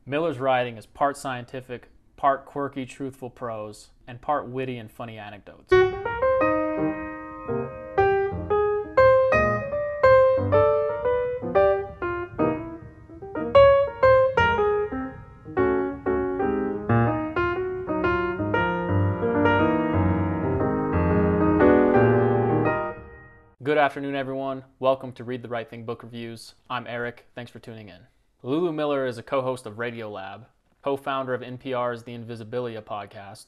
Miller's writing is part scientific, part quirky, truthful prose, and part witty and funny anecdotes. Good afternoon, everyone. Welcome to Read the Right Thing Book Reviews. I'm Eric. Thanks for tuning in. Lulu Miller is a co-host of Radiolab, co-founder of NPR's The Invisibilia podcast,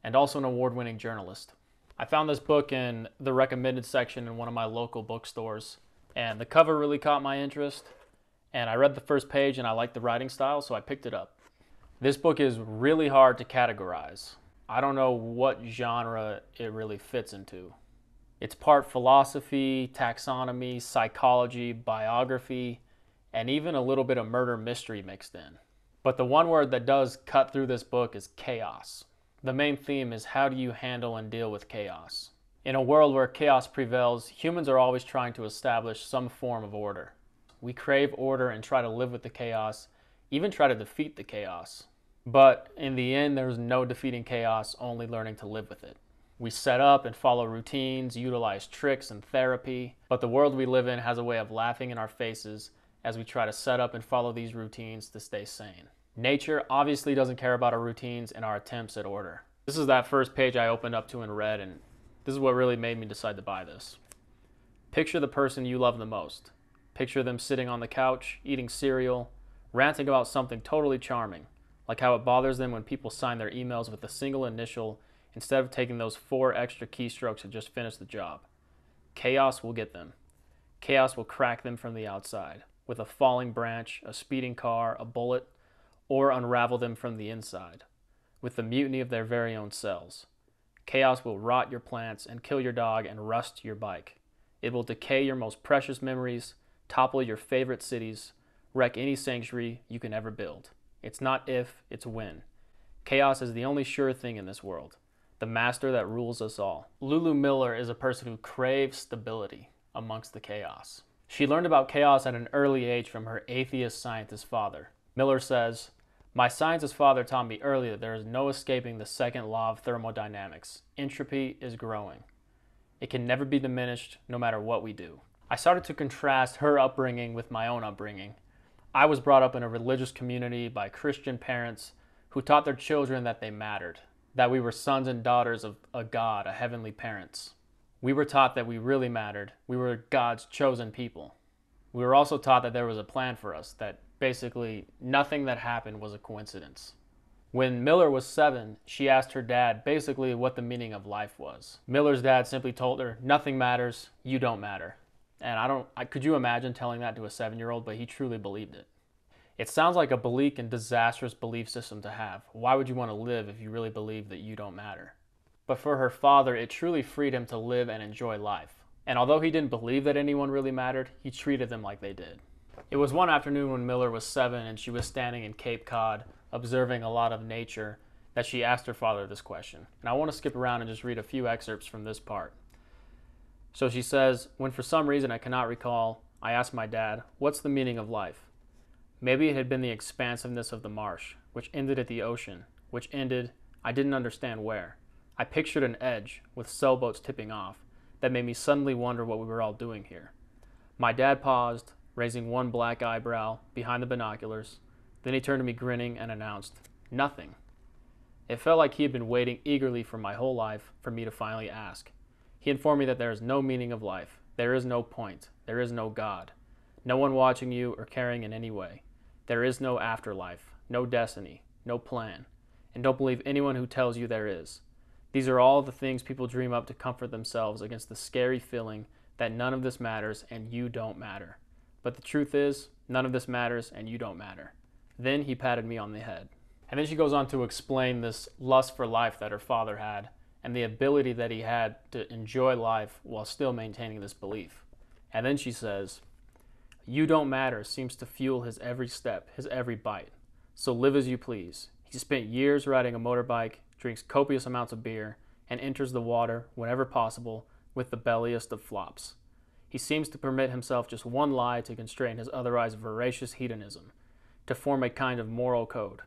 and also an award-winning journalist. I found this book in the recommended section in one of my local bookstores, and the cover really caught my interest, and I read the first page and I liked the writing style, so I picked it up. This book is really hard to categorize. I don't know what genre it really fits into. It's part philosophy, taxonomy, psychology, biography, and even a little bit of murder mystery mixed in. But the one word that does cut through this book is chaos. The main theme is how do you handle and deal with chaos? In a world where chaos prevails, humans are always trying to establish some form of order. We crave order and try to live with the chaos, even try to defeat the chaos. But in the end, there's no defeating chaos, only learning to live with it. We set up and follow routines, utilize tricks and therapy, but the world we live in has a way of laughing in our faces as we try to set up and follow these routines to stay sane. Nature obviously doesn't care about our routines and our attempts at order. This is that first page I opened up to and read, and this is what really made me decide to buy this. Picture the person you love the most. Picture them sitting on the couch, eating cereal, ranting about something totally charming, like how it bothers them when people sign their emails with a single initial instead of taking those 4 extra keystrokes to just finish the job. Chaos will get them. Chaos will crack them from the outside with a falling branch, a speeding car, a bullet, or unravel them from the inside with the mutiny of their very own cells. Chaos will rot your plants and kill your dog and rust your bike. It will decay your most precious memories, topple your favorite cities, wreck any sanctuary you can ever build. It's not if, it's when. Chaos is the only sure thing in this world. The master that rules us all. Lulu Miller is a person who craves stability amongst the chaos. She learned about chaos at an early age from her atheist scientist father. Miller says, "My scientist father taught me early that there is no escaping the second law of thermodynamics. Entropy is growing. It can never be diminished no matter what we do." I started to contrast her upbringing with my own upbringing. I was brought up in a religious community by Christian parents who taught their children that they mattered, that we were sons and daughters of a God, a heavenly parents. We were taught that we really mattered. We were God's chosen people. We were also taught that there was a plan for us, that basically nothing that happened was a coincidence. When Miller was 7, she asked her dad basically what the meaning of life was. Miller's dad simply told her, "Nothing matters, you don't matter." And could you imagine telling that to a 7-year-old? But he truly believed it. It sounds like a bleak and disastrous belief system to have. Why would you want to live if you really believe that you don't matter? But for her father, it truly freed him to live and enjoy life. And although he didn't believe that anyone really mattered, he treated them like they did. It was one afternoon when Miller was 7 and she was standing in Cape Cod, observing a lot of nature, that she asked her father this question. And I want to skip around and just read a few excerpts from this part. So she says, "When for some reason I cannot recall, I asked my dad, 'What's the meaning of life?' Maybe it had been the expansiveness of the marsh, which ended at the ocean, which ended, I didn't understand where. I pictured an edge, with sailboats tipping off, that made me suddenly wonder what we were all doing here." My dad paused, raising one black eyebrow behind the binoculars. Then he turned to me grinning and announced, "Nothing." It felt like he had been waiting eagerly for my whole life for me to finally ask. He informed me that there is no meaning of life. There is no point. There is no God. No one watching you or caring in any way. There is no afterlife, no destiny, no plan, and don't believe anyone who tells you there is. These are all the things people dream up to comfort themselves against the scary feeling that none of this matters and you don't matter. But the truth is, none of this matters and you don't matter. Then he patted me on the head. And then she goes on to explain this lust for life that her father had and the ability that he had to enjoy life while still maintaining this belief. And then she says, "You don't matter seems to fuel his every step, his every bite. So live as you please. He spent years riding a motorbike, drinks copious amounts of beer, and enters the water, whenever possible, with the belliest of flops. He seems to permit himself just one lie to constrain his otherwise voracious hedonism. to form a kind of moral code.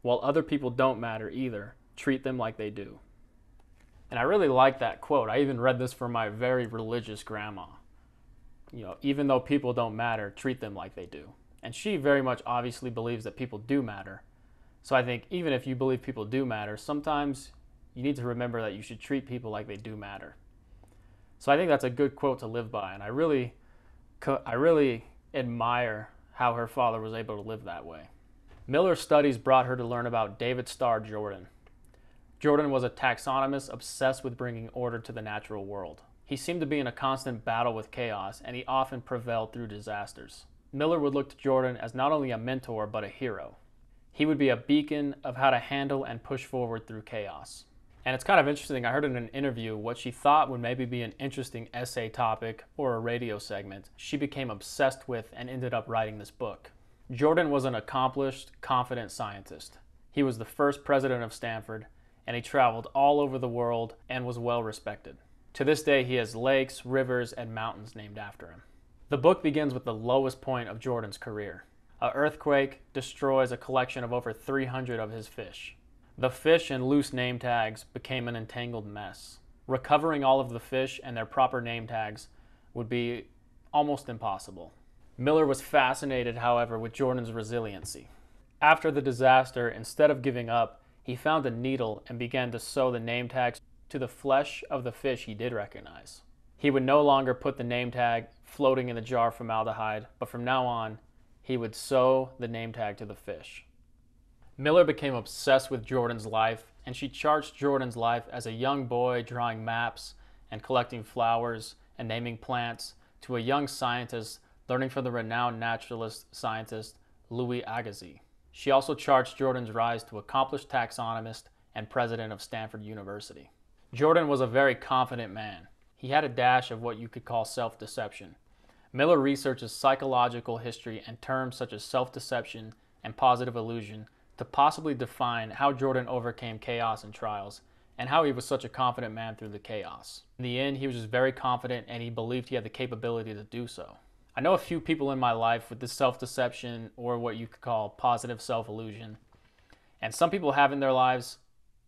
While other people don't matter either, treat them like they do. And I really like that quote. I even read this from my very religious grandma. Even though people don't matter, treat them like they do. And she very much obviously believes that people do matter. So I think even if you believe people do matter, sometimes you need to remember that you should treat people like they do matter. So I think that's a good quote to live by, and I really admire how her father was able to live that way. Miller's studies brought her to learn about David Starr Jordan. Jordan was a taxonomist obsessed with bringing order to the natural world. He seemed to be in a constant battle with chaos, and he often prevailed through disasters. Miller would look to Jordan as not only a mentor, but a hero. He would be a beacon of how to handle and push forward through chaos. And it's kind of interesting, I heard in an interview what she thought would maybe be an interesting essay topic or a radio segment, she became obsessed with and ended up writing this book. Jordan was an accomplished, confident scientist. He was the first president of Stanford, and he traveled all over the world and was well respected. To this day, he has lakes, rivers, and mountains named after him. The book begins with the lowest point of Jordan's career. An earthquake destroys a collection of over 300 of his fish. The fish and loose name tags became an entangled mess. Recovering all of the fish and their proper name tags would be almost impossible. Miller was fascinated, however, with Jordan's resiliency. After the disaster, instead of giving up, he found a needle and began to sew the name tags to the flesh of the fish he did recognize. He would no longer put the name tag floating in the jar of formaldehyde, but from now on, he would sew the name tag to the fish. Miller became obsessed with Jordan's life, and she charts Jordan's life as a young boy drawing maps and collecting flowers and naming plants to a young scientist learning from the renowned naturalist scientist Louis Agassiz. She also charts Jordan's rise to accomplished taxonomist and president of Stanford University. Jordan was a very confident man. He had a dash of what you could call self-deception. Miller researches psychological history and terms such as self-deception and positive illusion to possibly define how Jordan overcame chaos and trials, and how he was such a confident man through the chaos. In the end, he was just very confident, and he believed he had the capability to do so. I know a few people in my life with this self-deception, or what you could call positive self-illusion, and some people have in their lives,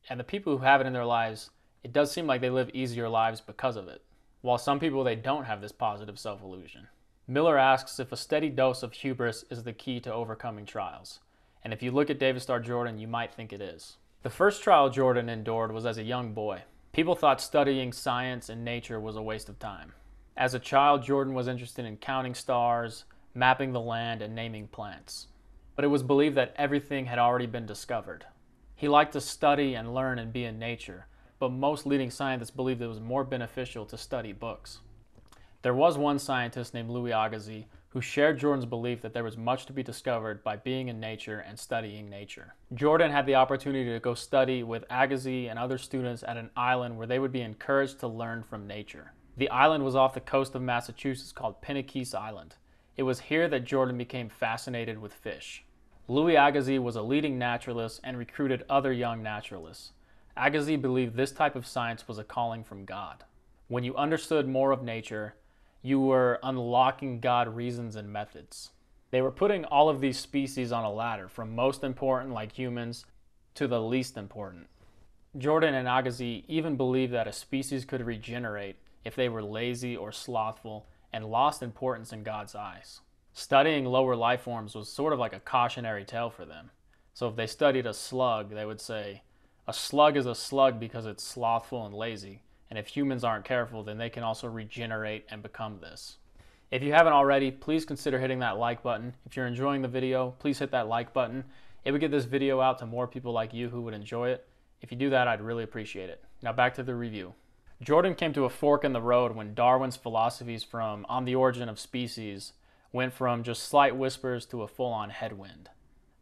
and the people who have it in their lives, it does seem like they live easier lives because of it, while some people, they don't have this positive self-illusion. Miller asks if a steady dose of hubris is the key to overcoming trials. And if you look at David Starr Jordan, you might think it is. The first trial Jordan endured was as a young boy. People thought studying science and nature was a waste of time. As a child, Jordan was interested in counting stars, mapping the land, and naming plants. But it was believed that everything had already been discovered. He liked to study and learn and be in nature, but most leading scientists believed it was more beneficial to study books. There was one scientist named Louis Agassiz who shared Jordan's belief that there was much to be discovered by being in nature and studying nature. Jordan had the opportunity to go study with Agassiz and other students at an island where they would be encouraged to learn from nature. The island was off the coast of Massachusetts called Penikese Island. It was here that Jordan became fascinated with fish. Louis Agassiz was a leading naturalist and recruited other young naturalists. Agassiz believed this type of science was a calling from God. When you understood more of nature, you were unlocking God reasons and methods. They were putting all of these species on a ladder, from most important, like humans, to the least important. Jordan and Agassiz even believed that a species could regenerate if they were lazy or slothful and lost importance in God's eyes. Studying lower life forms was sort of like a cautionary tale for them. So if they studied a slug, they would say, a slug is a slug because it's slothful and lazy. And if humans aren't careful, then they can also regenerate and become this. If you haven't already, please consider hitting that like button. If you're enjoying the video, please hit that like button. It would get this video out to more people like you who would enjoy it. If you do that, I'd really appreciate it. Now back to the review. Jordan came to a fork in the road when Darwin's philosophies from On the Origin of Species went from just slight whispers to a full-on headwind.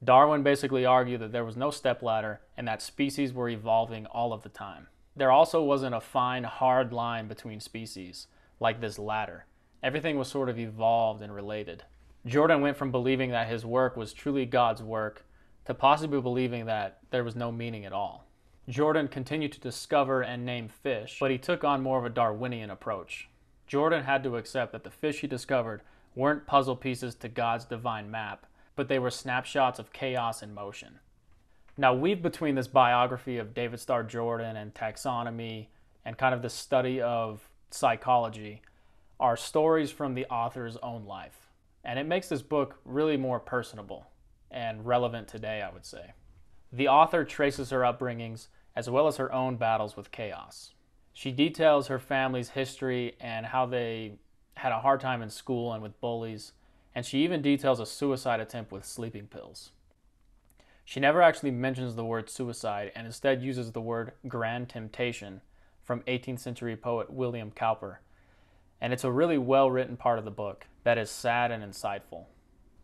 Darwin basically argued that there was no stepladder and that species were evolving all of the time. There also wasn't a fine, hard line between species, like this ladder. Everything was sort of evolved and related. Jordan went from believing that his work was truly God's work to possibly believing that there was no meaning at all. Jordan continued to discover and name fish, but he took on more of a Darwinian approach. Jordan had to accept that the fish he discovered weren't puzzle pieces to God's divine map, but they were snapshots of chaos in motion. Now, weave between this biography of David Starr Jordan and taxonomy and kind of the study of psychology are stories from the author's own life. And it makes this book really more personable and relevant today, I would say. The author traces her upbringings as well as her own battles with chaos. She details her family's history and how they had a hard time in school and with bullies, and she even details a suicide attempt with sleeping pills. She never actually mentions the word suicide and instead uses the word grand temptation from 18th century poet William Cowper. And it's a really well-written part of the book that is sad and insightful.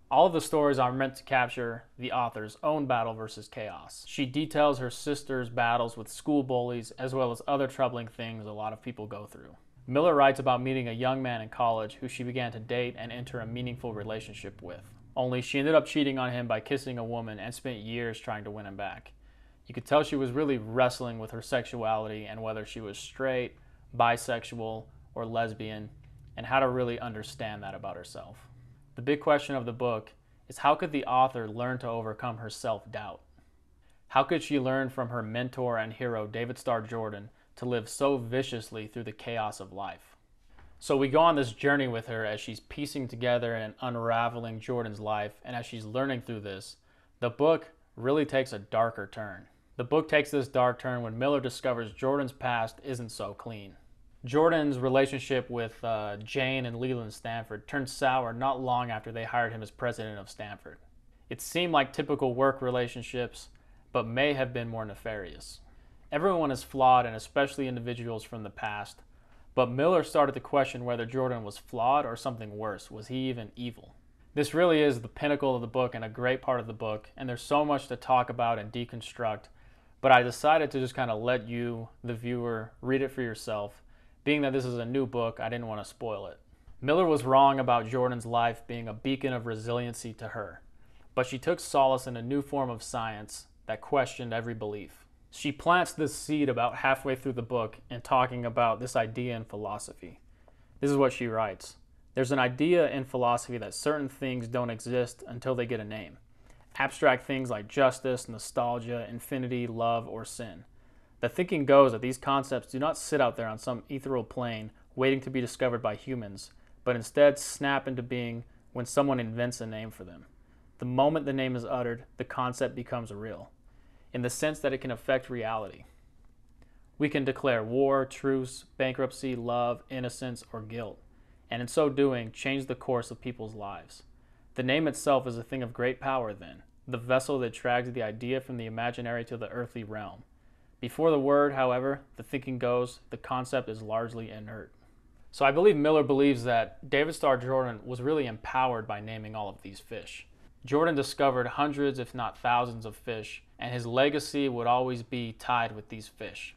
All of the stories are meant to capture the author's own battle versus chaos. She details her sister's battles with school bullies as well as other troubling things a lot of people go through. Miller writes about meeting a young man in college who she began to date and enter a meaningful relationship with. Only she ended up cheating on him by kissing a woman and spent years trying to win him back. You could tell she was really wrestling with her sexuality and whether she was straight, bisexual, or lesbian, and how to really understand that about herself. The big question of the book is, how could the author learn to overcome her self-doubt? How could she learn from her mentor and hero, David Starr Jordan, to live so viciously through the chaos of life? So we go on this journey with her as she's piecing together and unraveling Jordan's life, and as she's learning through this, the book really takes a darker turn. The book takes this dark turn when Miller discovers Jordan's past isn't so clean. Jordan's relationship with Jane and Leland Stanford turned sour not long after they hired him as president of Stanford. It seemed like typical work relationships, but may have been more nefarious. Everyone is flawed, and especially individuals from the past, but Miller started to question whether Jordan was flawed or something worse. Was he even evil? This really is the pinnacle of the book and a great part of the book, and there's so much to talk about and deconstruct, but I decided to just kind of let you, the viewer, read it for yourself. Being that this is a new book, I didn't want to spoil it. Miller was wrong about Jordan's life being a beacon of resiliency to her, but she took solace in a new form of science that questioned every belief. She plants this seed about halfway through the book in talking about this idea in philosophy. This is what she writes. There's an idea in philosophy that certain things don't exist until they get a name. Abstract things like justice, nostalgia, infinity, love, or sin. The thinking goes that these concepts do not sit out there on some ethereal plane waiting to be discovered by humans, but instead snap into being when someone invents a name for them. The moment the name is uttered, the concept becomes real, in the sense that it can affect reality. We can declare war, truce, bankruptcy, love, innocence, or guilt, and in so doing, change the course of people's lives. The name itself is a thing of great power then, the vessel that drags the idea from the imaginary to the earthly realm. Before the word, however, the thinking goes, the concept is largely inert. So I believe Miller believes that David Starr Jordan was really empowered by naming all of these fish. Jordan discovered hundreds, if not thousands, of fish, and his legacy would always be tied with these fish.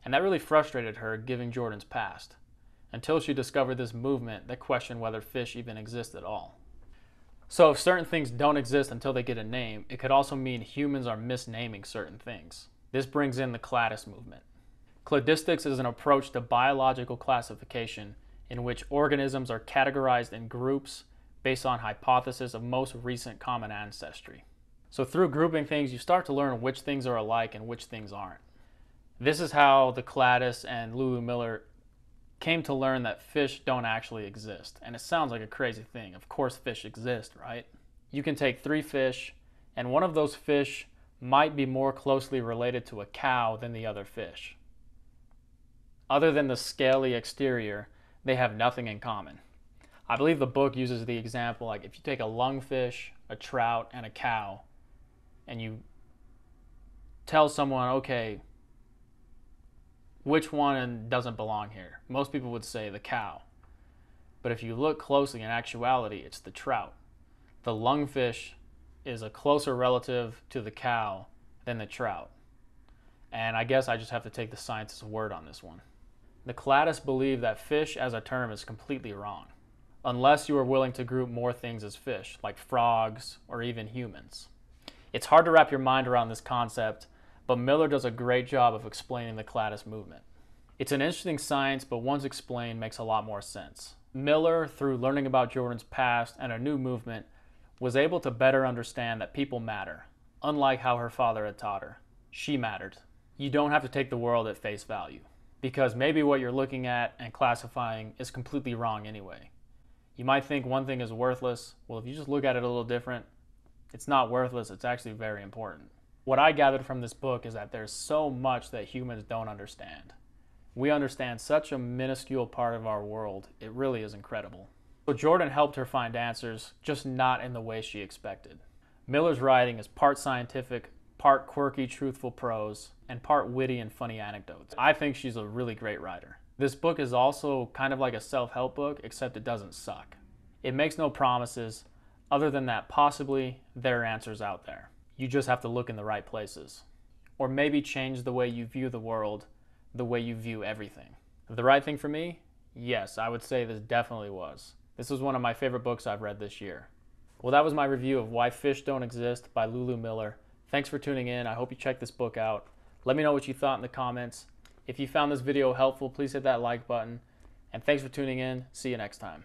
And that really frustrated her, given Jordan's past, until she discovered this movement that questioned whether fish even exist at all. So if certain things don't exist until they get a name, it could also mean humans are misnaming certain things. This brings in the cladist movement. Cladistics is an approach to biological classification in which organisms are categorized in groups based on hypothesis of most recent common ancestry. So through grouping things, you start to learn which things are alike and which things aren't. This is how the cladists and Lulu Miller came to learn that fish don't actually exist. And it sounds like a crazy thing. Of course fish exist, right? You can take 3 fish, and one of those fish might be more closely related to a cow than the other fish. Other than the scaly exterior, they have nothing in common. I believe the book uses the example, like if you take a lungfish, a trout, and a cow, and you tell someone, okay, which one doesn't belong here? Most people would say the cow. But if you look closely, in actuality, it's the trout. The lungfish is a closer relative to the cow than the trout. And I guess I just have to take the scientist's word on this one. The cladists believe that fish as a term is completely wrong, unless you are willing to group more things as fish, like frogs or even humans. It's hard to wrap your mind around this concept, but Miller does a great job of explaining the cladist movement. It's an interesting science, but once explained makes a lot more sense. Miller, through learning about Jordan's past and a new movement, was able to better understand that people matter, unlike how her father had taught her. She mattered. You don't have to take the world at face value, because maybe what you're looking at and classifying is completely wrong anyway. You might think one thing is worthless. Well, if you just look at it a little different, it's not worthless, it's actually very important. What I gathered from this book is that there's so much that humans don't understand. We understand such a minuscule part of our world, it really is incredible. So Jordan helped her find answers, just not in the way she expected. Miller's writing is part scientific, part quirky, truthful prose, and part witty and funny anecdotes. I think she's a really great writer. This book is also kind of like a self-help book, except it doesn't suck. It makes no promises, other than that possibly there are answers out there. You just have to look in the right places. Or maybe change the way you view the world, the way you view everything. The right thing for me? Yes, I would say this definitely was. This was one of my favorite books I've read this year. Well, that was my review of Why Fish Don't Exist by Lulu Miller. Thanks for tuning in. I hope you check this book out. Let me know what you thought in the comments. If you found this video helpful, please hit that like button. And thanks for tuning in. See you next time.